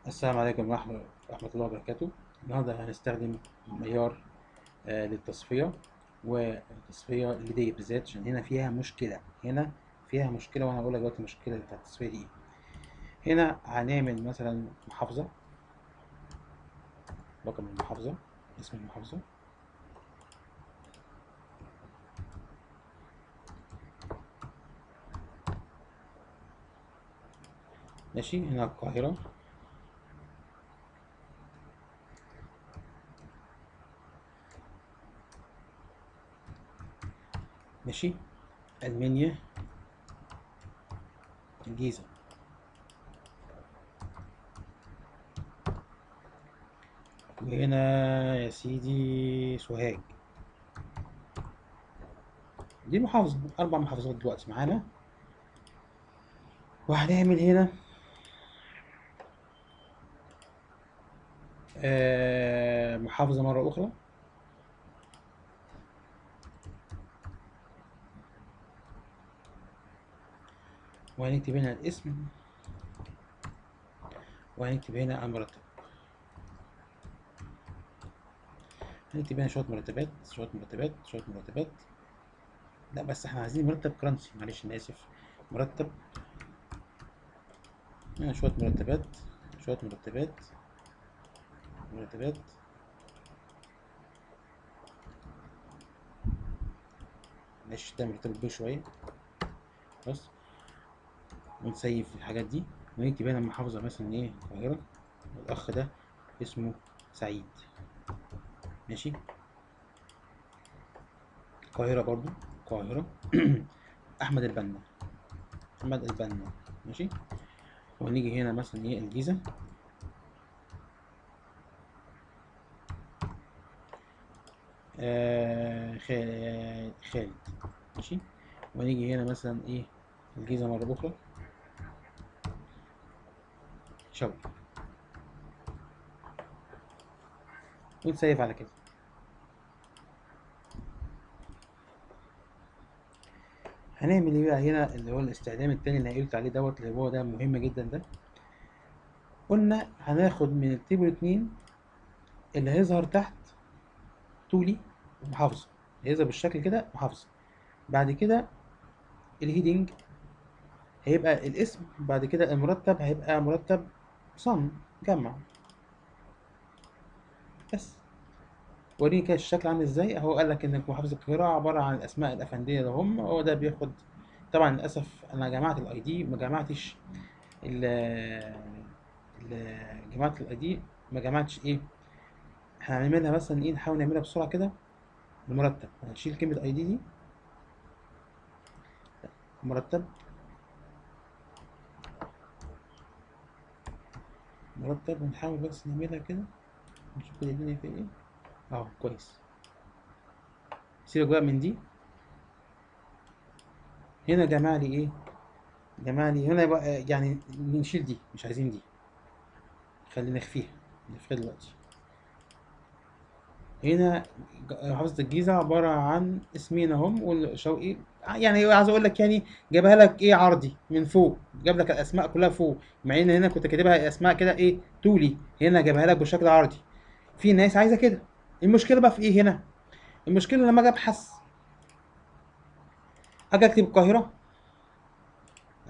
السلام عليكم ورحمة الله وبركاته. النهاردة هنستخدم معيار للتصفية، والتصفية لدي بالذات عشان هنا فيها مشكلة. وأنا هقول لك دلوقتي المشكلة بتاعت التصفية دي إيه. هنا هنعمل مثلا محافظة، رقم المحافظة، اسم المحافظة، ماشي. هنا القاهرة، ماشي. المنيا، الجيزة، وهنا يا سيدي سوهاج. دي محافظة، 4 محافظات دلوقتي معانا. وهنعمل هنا محافظة مرة أخرى، وهنكتب هنا الاسم، وهنكتب هنا المرتب. هنكتب هنا شوية مرتبات شوية مرتبات شوية مرتبات. لا بس احنا عايزين مرتب كرنسي، معلش انا اسف. مرتب، هنا شوية مرتبات، شوية مرتبات، مرتبات. معلش ده مرتب كبير شوية. بس ونسيف الحاجات دي، ونكتب هنا محافظة مثلا ايه، القاهرة. الأخ ده اسمه سعيد، ماشي. القاهرة برضو، القاهرة. أحمد البنا، أحمد البنا، ماشي. ونيجي هنا مثلا ايه، الجيزة، خالد، ماشي. ونيجي هنا مثلا ايه، الجيزة مرة أخرى، شوقي. ونسيف على كده. هنعمل ايه بقى هنا، اللي هو الاستخدام التاني اللي قلت عليه دوت، اللي هو ده مهم جدا ده. قلنا هناخد من التيبل 2 اللي هيظهر تحت طولي محافظة، هيظهر بالشكل كده محافظة. بعد كده الهيدنج هيبقى الاسم، بعد كده المرتب هيبقى مرتب صن جمع. بس وريني كده الشكل عامل ازاي. اهو قال لك ان محافظة القاهرة عبارة عن الاسماء الافندية اللي هم، هو ده بياخد. طبعا للاسف انا جمعت الاي دي، ما جمعتش ال جمعت الاي دي، ما جمعتش ايه. احنا هنعملها مثلا ايه، نحاول نعملها بسرعة كده. المرتب هنشيل كلمة اي دي، مرتب، مرتب. ونحاول بس نعملها كده، نشوف كده الدنيا فيها ايه. اهو كويس. سيبك بقى من دي. هنا جمع لي ايه، جمع لي هنا بقى يعني نشيل دي، مش عايزين دي، خلينا نخفيها، نخفيها دلوقتي. هنا محافظة الجيزة عبارة عن اسمين اهم، والشوقي. يعني عايز اقول لك يعني جابها لك ايه، عرضي من فوق، جاب لك الاسماء كلها فوق، مع ان هنا كنت كاتبها اسماء كده ايه، طولي. هنا جابها لك بشكل عرضي. في ناس عايزة كده. المشكلة بقى في ايه هنا؟ المشكلة لما اجي ابحث، اجي اكتب القاهرة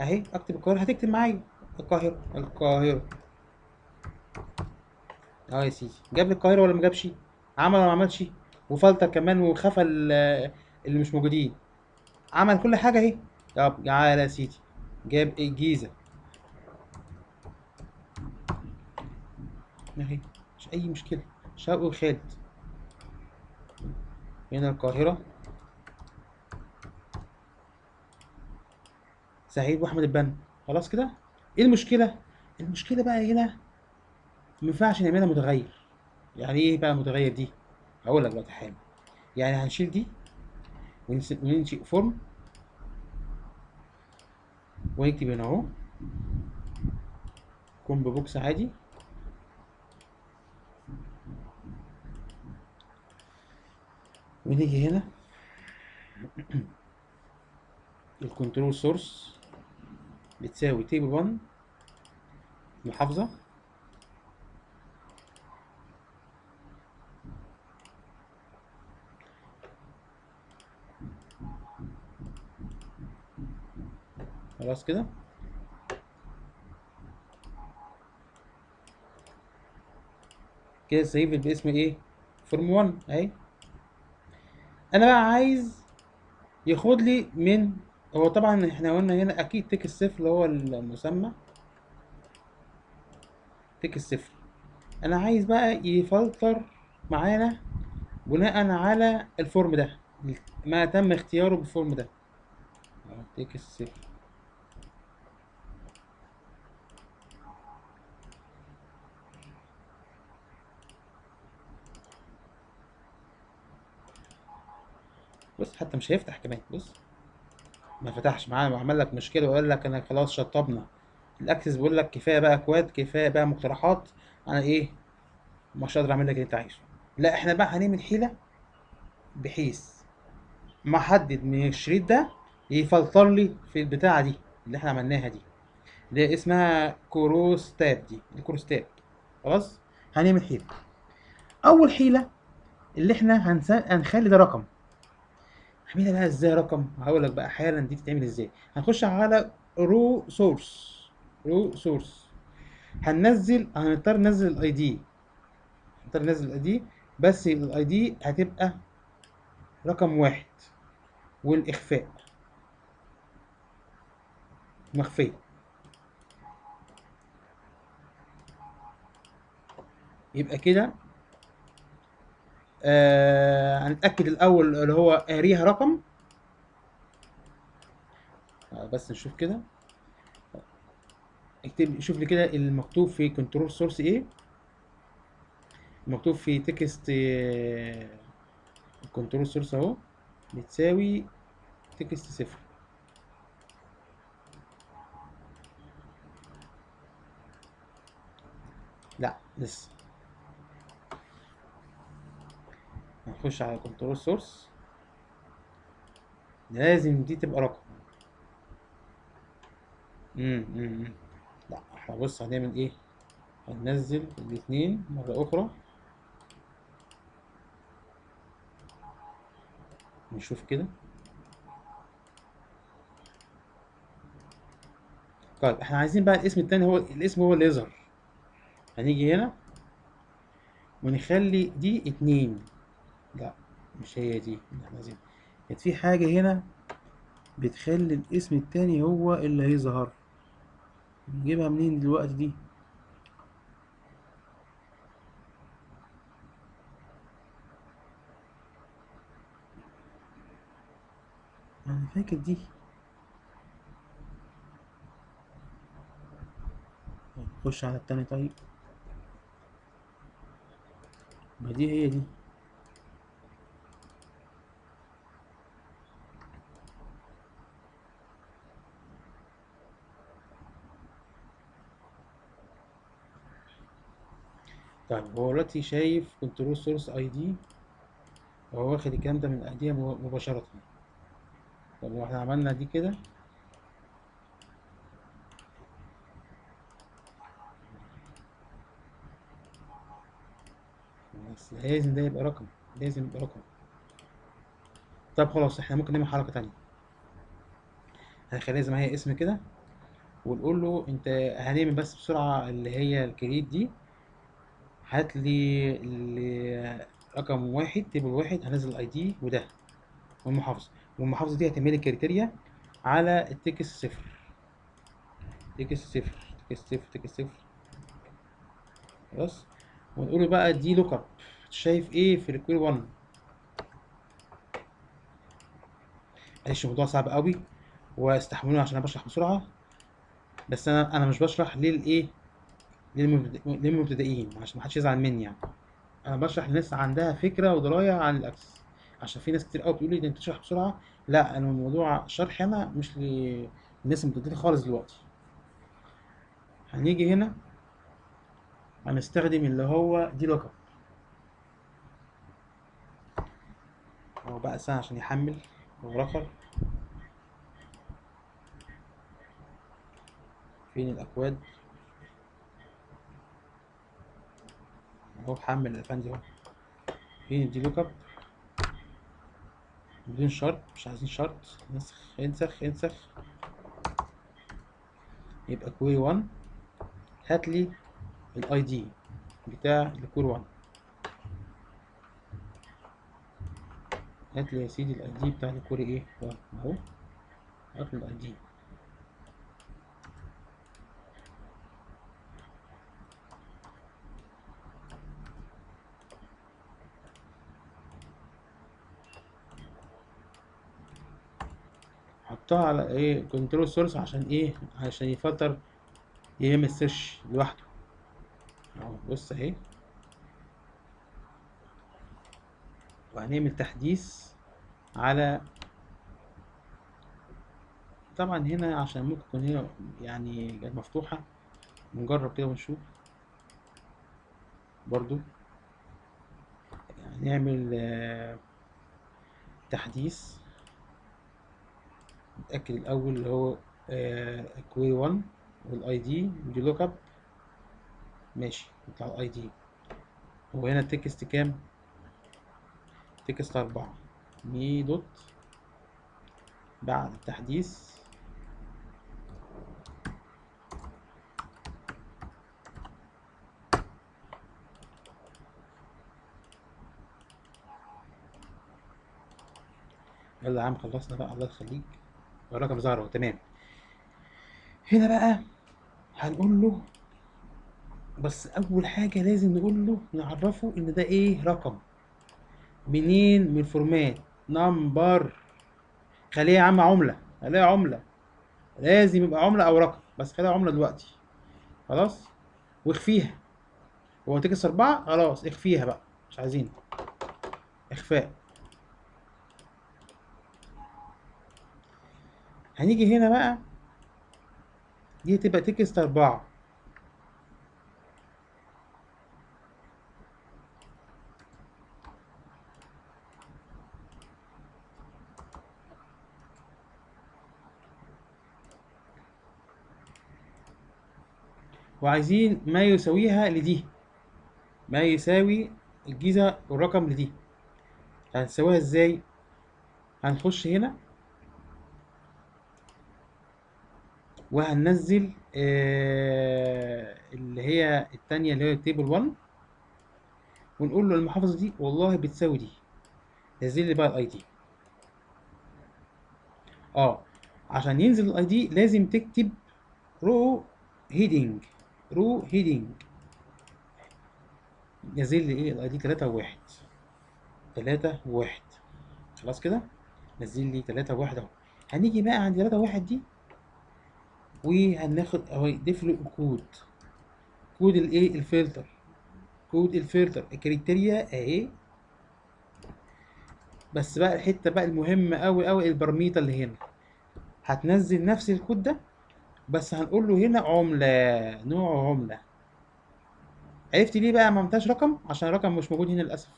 اهي، اكتب القاهرة هتكتب معايا القاهرة، القاهرة. اه يا سيدي، جاب لي القاهرة ولا ما جابش؟ عمل ولا ما عملش؟ وفلتر كمان، وخفى اللي مش موجودين. عمل كل حاجة اهي. طب تعالى يا سيدي، جاب الجيزة اهي، مش أي مشكلة. شوقي وخالد. هنا القاهرة، سعيد وأحمد البنا. خلاص كده. ايه المشكلة؟ المشكلة بقى هنا مينفعش نعملها متغير. يعني ايه بقى متغير دي؟ هقول لك دلوقتي حالا. يعني هنشيل دي، وننشئ فورم، ونكتب هنا اهو كومبو بوكس عادي. ونيجي هنا الكنترول سورس بتساوي تيبل 1 محافظة، خلاص كده. كده سيف باسم ايه؟ فورم 1 اهي. انا بقى عايز ياخد لي من، هو طبعا احنا قلنا هنا اكيد تك الصفر اللي هو المسمى تك الصفر. انا عايز بقى يفلتر معانا بناء على الفورم ده، ما تم اختياره بالفورم ده. تك الصفر. بص حتى مش هيفتح كمان، بص ما فتحش معانا وعمل لك مشكله وقال لك انا خلاص شطبنا. الاكسس بيقول لك كفايه بقى اكواد، كفايه بقى مقترحات، انا ايه مش هقدر اعمل لك اللي انت عايزه. لا احنا بقى هنعمل حيله بحيث ما احدد من الشريط ده يفلتر لي في البتاعه دي اللي احنا عملناها دي، اللي هي اسمها كروس تاب. دي الكروس تاب. خلاص. هنعمل حيله. اول حيله اللي احنا هنخلي ده رقم. هعملها بقى ازاي رقم؟ هقول لك بقى حالا دي تتعمل ازاي. هنخش على رو سورس. رو سورس. هنضطر ننزل الاي دي. هنضطر ننزل الاي دي، بس الاي دي هتبقى رقم واحد، والاخفاء مخفيه. يبقى كده هنتاكد الاول اللي هو قاريها رقم. بس نشوف كده. اكتب شوف لي كده المكتوب في كنترول سورس ايه. مكتوب في تكست الكنترول سورس اهو بتساوي تكست صفر. لا لسه. هنخش على كنترول سورس. لازم دي تبقى رقم. امم لا احنا بص هنعمل ايه. هننزل الاثنين مرة اخرى. نشوف كده. طيب احنا عايزين بقى الاسم التاني، هو الاسم هو اللي يظهر. هنيجي هنا ونخلي دي اتنين. لا مش هي دي اللي احنا عايزينها. كانت في حاجة هنا بتخلي الاسم التاني هو اللي هيظهر. نجيبها منين دلوقتي دي؟ انا فاكر دي. نخش على التاني طيب. ما دي هي دي. طيب هو دلوقتي شايف كنترول سورس اي دي، وهو واخد الكلام ده من الايديا مباشرة. طب لو احنا عملنا دي كده، بس لازم ده يبقى رقم. لازم يبقى رقم. طب خلاص احنا ممكن نعمل حركة تانية. هنخليها زي ما هي اسم كده، ونقول له انت هنعمل بس بسرعة اللي هي الكريت دي. هات لي رقم واحد، تيبل واحد، هنزل الاي دي وده والمحافظة. والمحافظة دي هتعمل لي كريتيريا على التكست صفر. تكست صفر. تكست صفر. تكست صفر. خلاص. ونقول له بقى دي لوك اب. شايف ايه في الكويري 1؟ معلش الموضوع صعب قوي، واستحملوني عشان انا بشرح بسرعة. بس انا مش بشرح للايه، للمبتدئين عشان محدش يزعل مني يعني. انا بشرح لناس عندها فكره ودرايه عن الاكسس، عشان في ناس كتير قوي بتقول لي ده انت بتشرح بسرعه. لا انا الموضوع شرحي انا مش للناس المبتدئين خالص دلوقتي. هنيجي هنا هنستخدم اللي هو دي لوك اب. هو بقى سهل عشان يحمل ورخر. فين الاكواد؟ اهو حمل الافندي اهو. فين دي لوك اب؟ بدون شرط، مش عايزين شرط. نسخ انسخ انسخ. يبقى كويري 1 هات لي الاي دي بتاع الكور 1. هات لي يا سيدي الاي دي بتاع الكور ايه 1 اهو. هات لي الاي دي. حطها على ايه كنترول سورس عشان ايه؟ عشان يفلتر يعمل سيرش لوحده اهو. بص اهي. وهنعمل تحديث على طبعا هنا عشان ممكن تكون هنا يعني كانت مفتوحة. نجرب كده ونشوف برضو. يعني نعمل تحديث. نتأكد الأول اللي هو كويري 1 والاي دي ودي لوك اب. ماشي يطلع الاي دي. هو هنا التكست كام؟ تكست 4 مي دوت بعد التحديث. يلا يا عم خلصنا بقى الله يخليك. الرقم ظهر اهو تمام. هنا بقى هنقول له بس اول حاجه لازم نقول له نعرفه ان ده ايه رقم. منين؟ من فورمات نمبر. خليها يا عم عمله. خليها عمله. لازم يبقى عمله او رقم بس خليها عمله دلوقتي. خلاص. واخفيها. هو تكس 4 خلاص اخفيها بقى مش عايزين اخفاء. هنيجي هنا بقى دي تبقى تكست 4. وعايزين ما يساويها لدي. ما يساوي الجيزة والرقم لدي. هنساويها ازاي؟ هنخش هنا وهننزل اللي هي التانية اللي هي تيبل 1 ونقول له المحافظة دي والله بتساوي دي. نزل لي بقى الاي دي. عشان ينزل الاي دي لازم تكتب رو هيدنج. رو هيدنج. نزل لي ايه الاي دي 3 و1. 3 و1. خلاص كده. نزل لي 3 و1 اهو. هنيجي بقى عند 3 و1 دي وهناخد اهو يضيف له الكود. كود الايه الفلتر. كود الفلتر الكريتيريا اهي. بس بقى الحته بقى المهمه قوي قوي البرميطه اللي هنا. هتنزل نفس الكود ده بس هنقول له هنا عمله. نوع عمله. عرفت ليه بقى ما عملتهاش رقم؟ عشان الرقم مش موجود هنا للاسف.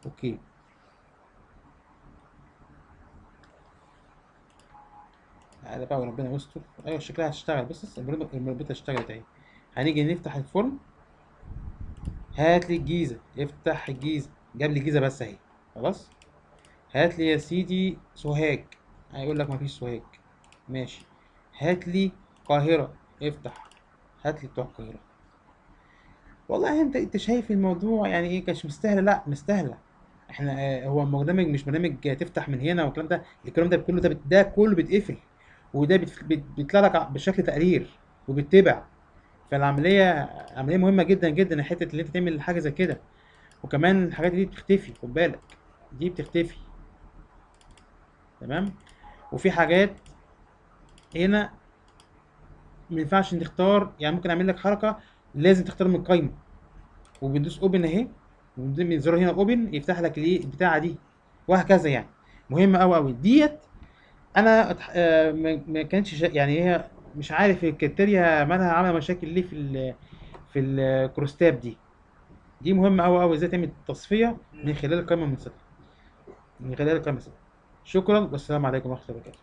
اوكي. تعالى بقى وربنا يستر. ايوه شكلها هتشتغل. بص المربوطه اشتغلت اهي. هنيجي نفتح الفورم. هات لي الجيزه. افتح الجيزه. جاب لي الجيزه بس اهي. خلاص. هات لي يا سيدي سوهاج. هيقول لك مفيش سوهاج. ماشي. هات لي القاهره. افتح. هات لي بتوع القاهره. والله انت شايف الموضوع يعني ايه كانش مستاهله؟ لا مستاهله. احنا هو البرنامج مش برنامج تفتح من هنا والكلام ده. الكلام ده كله ده كله بيتقفل. وده بيطلع لك بشكل تقرير وبيتبع. فالعمليه عمليه مهمه جدا جدا حته اللي انت تعمل حاجه زي كده. وكمان الحاجات دي بتختفي خد بالك. دي بتختفي. تمام. وفي حاجات هنا ما ينفعش نختار. يعني ممكن اعمل لك حركه لازم تختار من القايمه. وبندوس اوبن اهي. وبندوس زر هنا اوبن يفتح لك الايه البتاعه دي. وهكذا يعني. مهمه قوي قوي ديت. انا ما كانتش يعني هي مش عارف الكريتيريا مالها عامله مشاكل ليه في الكروستاب دي. دي مهمه قوي قوي ازاي تعمل تصفيه من خلال القائمه المنسقه. من خلال القائمه المنسقه. شكرا والسلام عليكم ورحمه الله وبركاته.